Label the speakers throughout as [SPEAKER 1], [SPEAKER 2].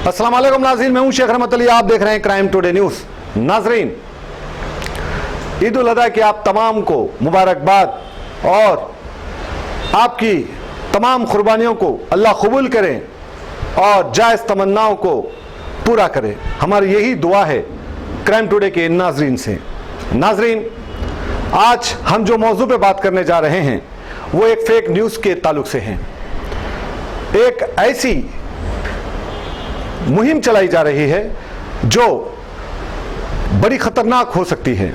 [SPEAKER 1] अस्सलाम वालेकुम नाज़रीन, मैं हूं शेख रहमत अली, आप देख रहे हैं क्राइम टुडे न्यूज़। नाज़रीन, ईद उल अज़हा की आप तमाम को मुबारकबाद और आपकी तमाम कुर्बानियों को अल्लाह कबूल करें और जायज़ तमन्नाओं को पूरा करें। हमारी यही दुआ है क्राइम टुडे के नाज़रीन से। नाज़रीन, आज हम जो मौजू पे बात करने जा रहे हैं वो एक फेक न्यूज़ के ताल्लुक से है। एक ऐसी मुहिम चलाई जा रही है जो बड़ी खतरनाक हो सकती है।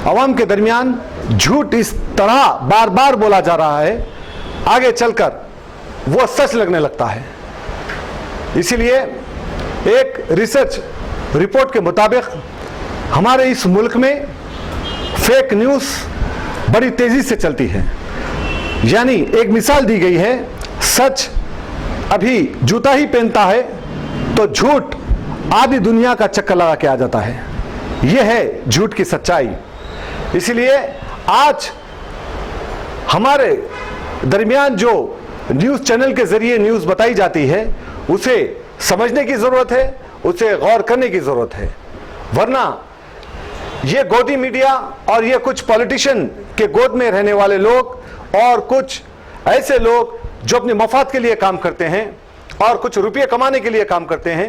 [SPEAKER 1] आवाम के दरमियान झूठ इस तरह बार बार बोला जा रहा है, आगे चलकर वो सच लगने लगता है। इसीलिए एक रिसर्च रिपोर्ट के मुताबिक हमारे इस मुल्क में फेक न्यूज़ बड़ी तेज़ी से चलती है। यानी एक मिसाल दी गई है, सच अभी जूता ही पहनता है तो झूठ आधी दुनिया का चक्कर लगा के आ जाता है। यह है झूठ की सच्चाई। इसलिए आज हमारे दरमियान जो न्यूज़ चैनल के ज़रिए न्यूज़ बताई जाती है उसे समझने की ज़रूरत है, उसे गौर करने की ज़रूरत है। वरना ये गोदी मीडिया और ये कुछ पॉलिटिशियन के गोद में रहने वाले लोग और कुछ ऐसे लोग जो अपने मफाद के लिए काम करते हैं और कुछ रुपये कमाने के लिए काम करते हैं,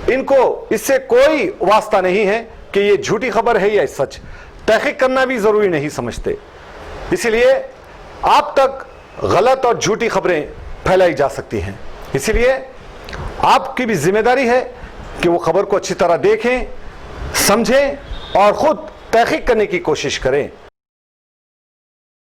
[SPEAKER 1] इनको इससे कोई वास्ता नहीं है कि ये झूठी खबर है या सच। तहकीक करना भी ज़रूरी नहीं समझते। इसीलिए आप तक गलत और झूठी खबरें फैलाई जा सकती हैं। इसीलिए आपकी भी जिम्मेदारी है कि वो खबर को अच्छी तरह देखें, समझें और ख़ुद तहकीक करने की कोशिश करें।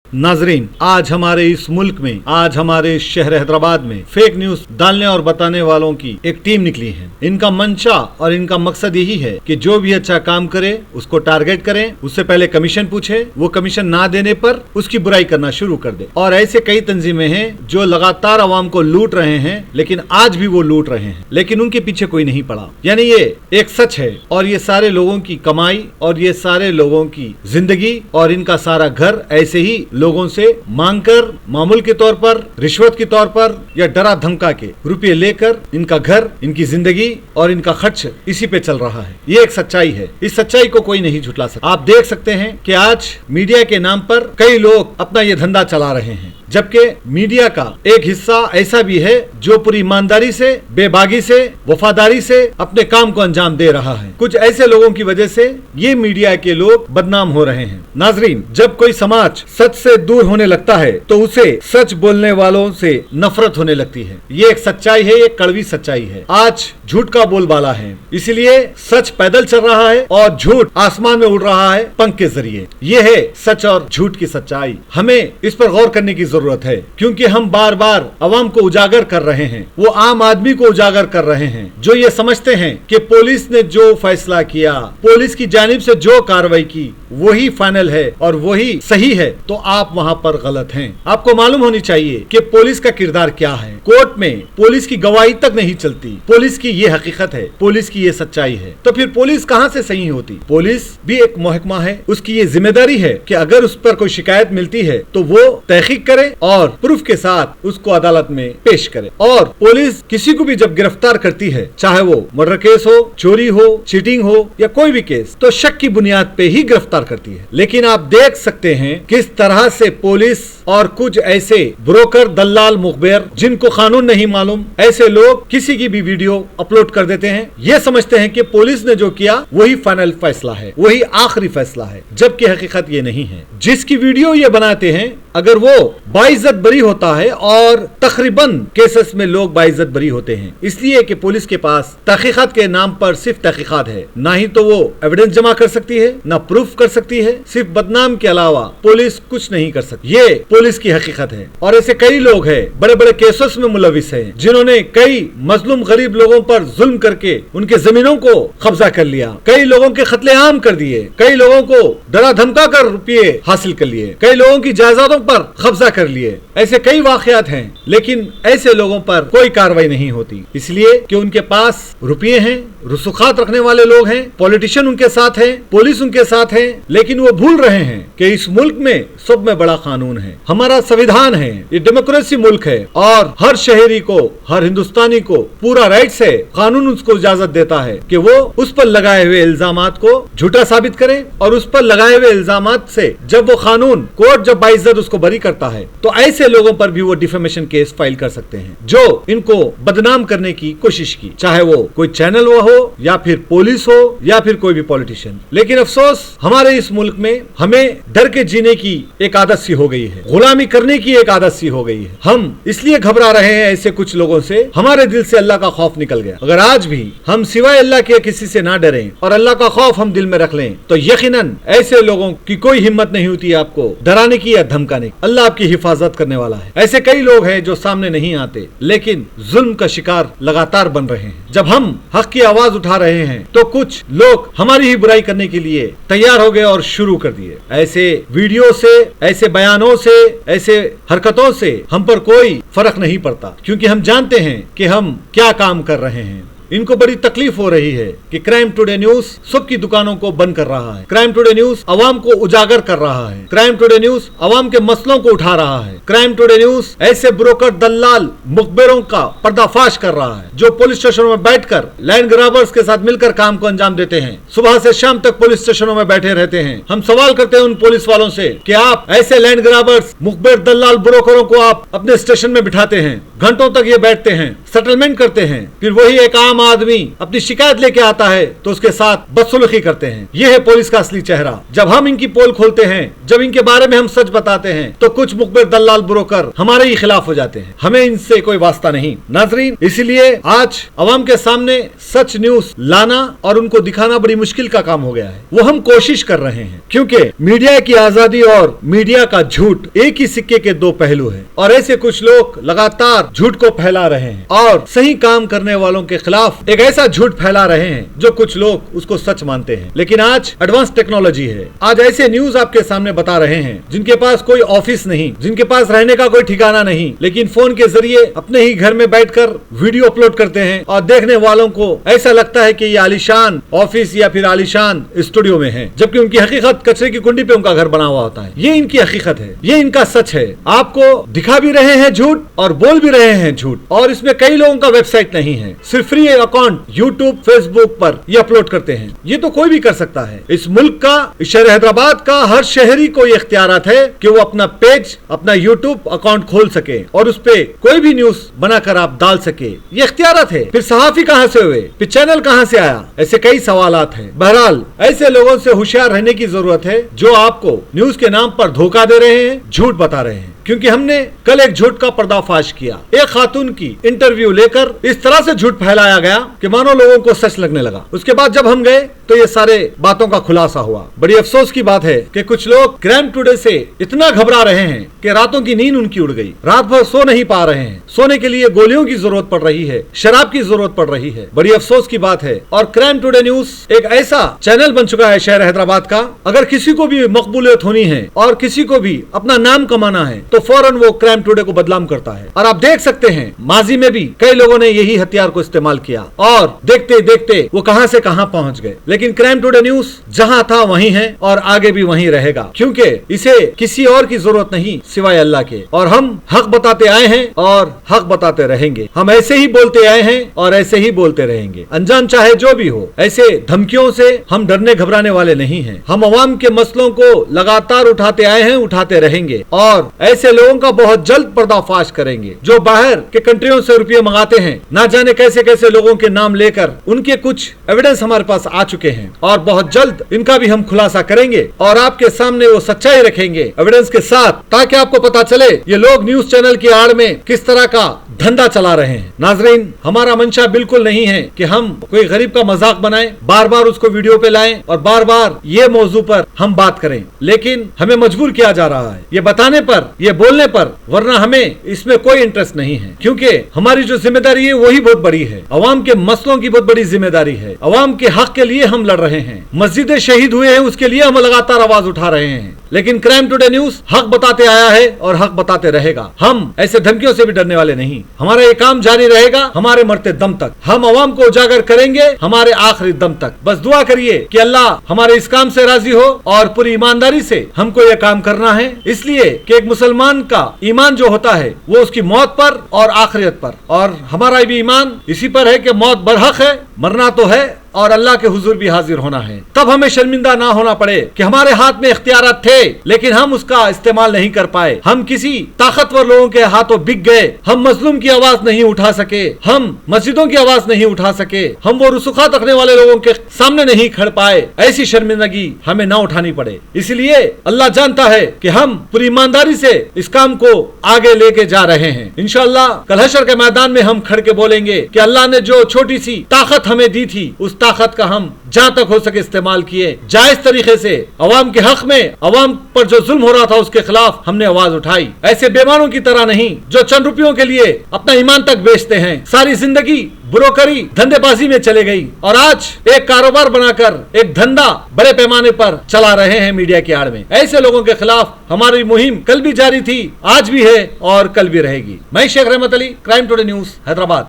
[SPEAKER 2] नाजरीन, आज हमारे इस मुल्क में, आज हमारे शहर हैदराबाद में फेक न्यूज डालने और बताने वालों की एक टीम निकली है। इनका मंशा और इनका मकसद यही है कि जो भी अच्छा काम करे उसको टारगेट करें, उससे पहले कमीशन पूछे, वो कमीशन ना देने पर उसकी बुराई करना शुरू कर दे। और ऐसे कई तंजीमें हैं जो लगातार आवाम को लूट रहे हैं, लेकिन आज भी वो लूट रहे हैं, लेकिन उनके पीछे कोई नहीं पड़ा। यानी ये एक सच है और ये सारे लोगों की कमाई और ये सारे लोगों की जिंदगी और इनका सारा घर ऐसे ही लोगों से मांगकर, मामूल के तौर पर, रिश्वत के तौर पर या डरा धमका के रुपये लेकर इनका घर, इनकी जिंदगी और इनका खर्च इसी पे चल रहा है। ये एक सच्चाई है, इस सच्चाई को कोई नहीं झुठला सकता। आप देख सकते हैं कि आज मीडिया के नाम पर कई लोग अपना ये धंधा चला रहे हैं, जबकि मीडिया का एक हिस्सा ऐसा भी है जो पूरी ईमानदारी से, बेबागी से, वफादारी से अपने काम को अंजाम दे रहा है। कुछ ऐसे लोगों की वजह से ये मीडिया के लोग बदनाम हो रहे हैं। नाजरीन, जब कोई समाज सच से दूर होने लगता है तो उसे सच बोलने वालों से नफरत होने लगती है। ये एक सच्चाई है, ये कड़वी सच्चाई है। आज झूठ का बोलबाला है, इसलिए सच पैदल चल रहा है और झूठ आसमान में उड़ रहा है पंख के जरिए। ये है सच और झूठ की सच्चाई। हमें इस पर गौर करने की जरूरत है, क्योंकि हम बार बार अवाम को उजागर कर रहे हैं, वो आम आदमी को उजागर कर रहे हैं जो ये समझते हैं कि पुलिस ने जो फैसला किया, पुलिस की जानिब से जो कार्रवाई की वही फाइनल है और वही सही है। तो आप वहाँ पर गलत हैं। आपको मालूम होनी चाहिए कि पुलिस का किरदार क्या है। कोर्ट में पुलिस की गवाही तक नहीं चलती। पुलिस की ये हकीकत है, पुलिस की ये सच्चाई है। तो फिर पुलिस कहाँ से सही होती? पुलिस भी एक महकमा है, उसकी ये जिम्मेदारी है कि अगर उस पर कोई शिकायत मिलती है तो वो तहकीक करे और प्रूफ के साथ उसको अदालत में पेश करे। और पुलिस किसी को भी जब गिरफ्तार करती है, चाहे वो मर्डर केस हो, चोरी हो, चीटिंग हो या कोई भी केस, तो शक की बुनियाद पे ही गिरफ्तार करती है। लेकिन आप देख सकते हैं किस तरह से पुलिस और कुछ ऐसे ब्रोकर, दलाल, मुखबिर जिनको कानून नहीं मालूम, ऐसे लोग किसी की भी वीडियो अपलोड कर देते हैं। ये समझते हैं कि पुलिस ने जो किया वही फाइनल फैसला है, वही आखिरी फैसला है, जबकि हकीकत ये नहीं है। जिसकी वीडियो ये बनाते हैं, अगर वो बाइज्जत बरी होता है, और तकरीबन केसेस में लोग बाइज्जत बरी होते हैं, इसलिए कि पुलिस के पास तहकीकात के नाम पर सिर्फ तहकीकात है, ना ही तो वो एविडेंस जमा कर सकती है, ना प्रूफ कर सकती है। सिर्फ बदनाम के अलावा पुलिस कुछ नहीं कर सकती। ये पुलिस की हकीकत है। और ऐसे कई लोग हैं, बड़े बड़े केसेस में मुलविस हैं, जिन्होंने कई मजलूम गरीब लोगों पर जुल्म करके उनके जमीनों को कब्जा कर लिया, कई लोगों के कत्लेआम कर दिए, कई लोगों को डरा धमका कर रुपये हासिल कर लिए, कई लोगों की जायदादों पर कब्जा कर लिए। ऐसे कई वाकयात हैं, लेकिन ऐसे लोगों पर कोई कार्रवाई नहीं होती, इसलिए कि उनके पास रुपये हैं, रसूखात रखने वाले लोग हैं, पॉलिटिशियन उनके साथ हैं, पुलिस उनके साथ है, लेकिन वो भूल रहे हैं कि इस मुल्क में सब में बड़ा कानून है, हमारा संविधान है, ये डेमोक्रेसी मुल्क है और हर शहरी को, हर हिंदुस्तानी को पूरा राइट्स है, कानून उसको इजाजत देता है कि वो उस पर लगाए हुए इल्जामात को झूठा साबित करे और उस पर लगाए हुए इल्जामात से जब वो कानून कोर्ट जब बाइज्जत उसको बरी करता है तो ऐसे लोगों पर भी वो डिफेमेशन केस फाइल कर सकते हैं जो इनको बदनाम करने की कोशिश की, चाहे वो कोई चैनल वो हो या फिर पुलिस हो या फिर कोई भी पॉलिटिशियन। लेकिन अफसोस हमारे इस मुल्क में हमें डर के जीने की एक आदत सी हो गई है, गुलामी करने की एक आदत सी हो गई है। हम इसलिए घबरा रहे हैं ऐसे कुछ लोगों से, हमारे दिल से अल्लाह का खौफ निकल गया। अगर आज भी हम सिवाय अल्लाह के किसी से ना डरें और अल्लाह का खौफ हम दिल में रख लें तो यकीनन ऐसे लोगों की कोई हिम्मत नहीं होती आपको डराने की या धमकाने की। अल्लाह आपकी हिफाजत करने वाला है। ऐसे कई लोग हैं जो सामने नहीं आते लेकिन जुल्म का शिकार लगातार बन रहे हैं। जब हम हक की आवाज उठा रहे हैं तो कुछ लोग हमारी ही बुराई करने के लिए तैयार हो गए और शुरू कर दिए। ऐसे वीडियो से, ऐसे बयानों से, ऐसे हरकतों से हम पर कोई फर्क नहीं पड़ता, क्योंकि हम जानते हैं कि हम क्या काम कर रहे हैं। इनको बड़ी तकलीफ हो रही है कि क्राइम टुडे न्यूज सबकी दुकानों को बंद कर रहा है, क्राइम टुडे न्यूज अवाम को उजागर कर रहा है, क्राइम टुडे न्यूज अवाम के मसलों को उठा रहा है, क्राइम टुडे न्यूज ऐसे ब्रोकर, दलाल, मुखबिरों का पर्दाफाश कर रहा है जो पुलिस स्टेशनों में बैठकर लैंड ग्राबर्स के साथ मिलकर काम को अंजाम देते हैं। सुबह से शाम तक पुलिस स्टेशनों में बैठे रहते हैं। हम सवाल करते हैं उन पुलिस वालों से कि आप ऐसे लैंड ग्राबर्स, मुखबिर, दलाल, ब्रोकरों को आप अपने स्टेशन में बिठाते हैं, घंटों तक ये बैठते हैं, सेटलमेंट करते हैं, फिर वही एक आम आदमी अपनी शिकायत लेके आता है तो उसके साथ बदसलूकी करते हैं। यह है पुलिस का असली चेहरा। जब हम इनकी पोल खोलते हैं, जब इनके बारे में हम सच बताते हैं तो कुछ मुखबिर, दलाल, ब्रोकर हमारे ही खिलाफ हो जाते हैं। हमें इनसे कोई वास्ता नहीं। नाजरीन, इसलिए आज अवाम के सामने सच न्यूज लाना और उनको दिखाना बड़ी मुश्किल का काम हो गया है। वो हम कोशिश कर रहे हैं, क्योंकि मीडिया की आजादी और मीडिया का झूठ एक ही सिक्के के दो पहलू हैं और ऐसे कुछ लोग लगातार झूठ को फैला रहे हैं और सही काम करने वालों के खिलाफ एक ऐसा झूठ फैला रहे हैं जो कुछ लोग उसको सच मानते हैं। लेकिन आज एडवांस टेक्नोलॉजी है, आज ऐसे न्यूज आपके सामने बता रहे हैं जिनके पास कोई ऑफिस नहीं, जिनके पास रहने का कोई ठिकाना नहीं, लेकिन फोन के जरिए अपने ही घर में बैठकर वीडियो अपलोड करते हैं और देखने वालों को ऐसा लगता है कि ये आलीशान ऑफिस या फिर आलीशान स्टूडियो में है, जबकि उनकी हकीकत कचरे की कुंडी पे उनका घर बना हुआ होता है। ये इनकी हकीकत है, ये इनका सच है। आपको दिखा भी रहे हैं झूठ और बोल भी रहे हैं झूठ, और इसमें कई लोगों का वेबसाइट नहीं है, सिर्फ फ्री अकाउंट यूट्यूब, फेसबुक पर ये अपलोड करते हैं। ये तो कोई भी कर सकता है। इस मुल्क का, इस शहर हैदराबाद का हर शहरी को ये इख्तियारात है कि वो अपना पेज, अपना यूट्यूब अकाउंट खोल सके और उस पे कोई भी न्यूज बनाकर आप डाल सके। ये इख्तियारात है। फिर सहाफी कहां से हुए, फिर चैनल कहां से आया, ऐसे कई सवालात हैं। बहरहाल ऐसे लोगों से होशियार रहने की जरूरत है जो आपको न्यूज के नाम पर धोखा दे रहे हैं, झूठ बता रहे हैं। क्योंकि हमने कल एक झूठ का पर्दाफाश किया। एक खातून की इंटरव्यू लेकर इस तरह से झूठ फैलाया गया कि मानो लोगों को सच लगने लगा। उसके बाद जब हम गए तो ये सारे बातों का खुलासा हुआ। बड़ी अफसोस की बात है कि कुछ लोग क्राइम टुडे से इतना घबरा रहे हैं कि रातों की नींद उनकी उड़ गई, रात भर सो नहीं पा रहे हैं। सोने के लिए गोलियों की जरूरत पड़ रही है, शराब की जरूरत पड़ रही है। बड़ी अफसोस की बात है। और क्राइम टुडे न्यूज एक ऐसा चैनल बन चुका है शहर हैदराबाद का, अगर किसी को भी मकबूलियत होनी है और किसी को भी अपना नाम कमाना है तो फौरन वो क्राइम टुडे को बदनाम करता है। और आप देख सकते हैं माजी में भी कई लोगों ने यही हथियार को इस्तेमाल किया और देखते देखते वो कहां से कहां पहुंच गए। लेकिन क्राइम टुडे न्यूज जहां था वहीं है और आगे भी वहीं रहेगा, क्योंकि इसे किसी और की जरूरत नहीं सिवाय अल्लाह के। और हम हक बताते आए हैं और हक बताते रहेंगे। हम ऐसे ही बोलते आए हैं और ऐसे ही बोलते रहेंगे, अनजान चाहे जो भी हो। ऐसे धमकियों से हम डरने घबराने वाले नहीं हैं। हम अवाम के मसलों को लगातार उठाते आए हैं, उठाते रहेंगे और ऐसे लोगों का बहुत जल्द पर्दाफाश करेंगे जो बाहर के कंट्रियों से रुपये मंगाते हैं। ना जाने कैसे कैसे लोगों के नाम लेकर उनके कुछ एविडेंस हमारे पास आ चुके हैं और बहुत जल्द इनका भी हम खुलासा करेंगे और आपके सामने वो सच्चाई रखेंगे एविडेंस के साथ, ताकि आपको पता चले ये लोग न्यूज चैनल की आड़ में किस तरह का धंधा चला रहे हैं। नाजरीन, हमारा मंशा बिल्कुल नहीं है कि हम कोई गरीब का मजाक बनाएं, बार बार उसको वीडियो पे लाएं और बार बार ये मौजू पर हम बात करें, लेकिन हमें मजबूर किया जा रहा है ये बताने पर, ये बोलने पर, वरना हमें इसमें कोई इंटरेस्ट नहीं है। क्योंकि हमारी जो जिम्मेदारी है वही बहुत बड़ी है, अवाम के मसलों की बहुत बड़ी जिम्मेदारी है। अवाम के हक के लिए हम लड़ रहे हैं, मस्जिदें शहीद हुए हैं उसके लिए हम लगातार आवाज उठा रहे हैं। लेकिन क्राइम टुडे न्यूज हक बताते आया है और हक बताते रहेगा। हम ऐसे धमकियों से भी डरने वाले नहीं। हमारा ये काम जारी रहेगा हमारे मरते दम तक। हम अवाम को उजागर करेंगे हमारे आखिरी दम तक। बस दुआ करिए कि अल्लाह हमारे इस काम से राजी हो और पूरी ईमानदारी से हमको यह काम करना है, इसलिए कि एक मुसलमान का ईमान जो होता है वो उसकी मौत पर और आखिरत पर, और हमारा भी ईमान इसी पर है कि मौत बरहक है, मरना तो है और अल्लाह के हुजूर भी हाजिर होना है। तब हमें शर्मिंदा ना होना पड़े कि हमारे हाथ में इख्तियारात थे लेकिन हम उसका इस्तेमाल नहीं कर पाए। हम किसी ताकतवर लोगों के हाथों बिक गए। हम मजलूम की आवाज नहीं उठा सके, हम मस्जिदों की आवाज नहीं उठा सके, हम वो रुसुखात रखने वाले लोगों के सामने नहीं खड़ पाए। ऐसी शर्मिंदगी हमें ना उठानी पड़े। इसलिए अल्लाह जानता है कि हम पूरी ईमानदारी से इस काम को आगे लेके जा रहे हैं। इंशाअल्लाह कल हशर के मैदान में हम खड़ के बोलेंगे कि अल्लाह ने जो छोटी सी ताकत हमें दी थी उस ताकत का हम जहां तक हो सके इस्तेमाल किए, जायज तरीके से अवाम के हक में, अवाम पर जो जुल्म हो रहा था उसके खिलाफ हमने आवाज उठाई। ऐसे बेईमानों की तरह नहीं जो चंद रुपयों के लिए अपना ईमान तक बेचते हैं। सारी जिंदगी ब्रोकरी धंधेबाजी में चले गई और आज एक कारोबार बनाकर एक धंधा बड़े पैमाने पर चला रहे हैं मीडिया की आड़ में। ऐसे लोगों के खिलाफ हमारी मुहिम कल भी जारी थी, आज भी है और कल भी रहेगी। मैं शेख रहमत Ali, crime today news, Hyderabad.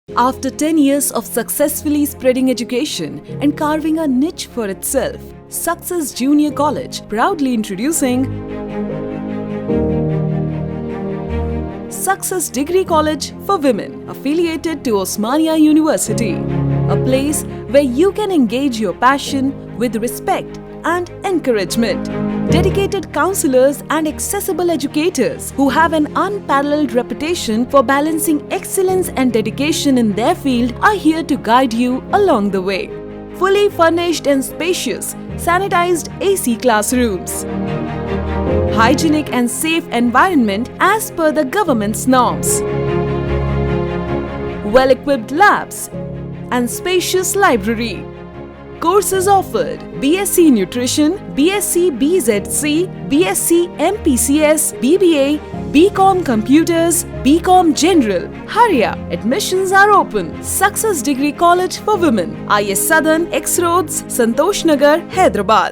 [SPEAKER 3] After 10 years of successfully spreading education and carving a niche for itself, Success Junior College proudly introducing Success Degree College for Women, affiliated to Osmania University, a place where you can engage your passion with respect and encouragement. Dedicated counselors and accessible educators who have an unparalleled reputation for balancing excellence and dedication in their field are here to guide you along the way. Fully furnished and spacious, sanitized AC classrooms. Hygienic and safe environment as per the government's norms. Well-equipped labs and spacious library. Courses offered: BSc Nutrition, BSc BZC, BSc MPCS, BBA, BCom Computers, BCom General. Hurry up! Admissions are open. Success Degree College for Women, IS Southern, X Roads, Santosh Nagar, Hyderabad.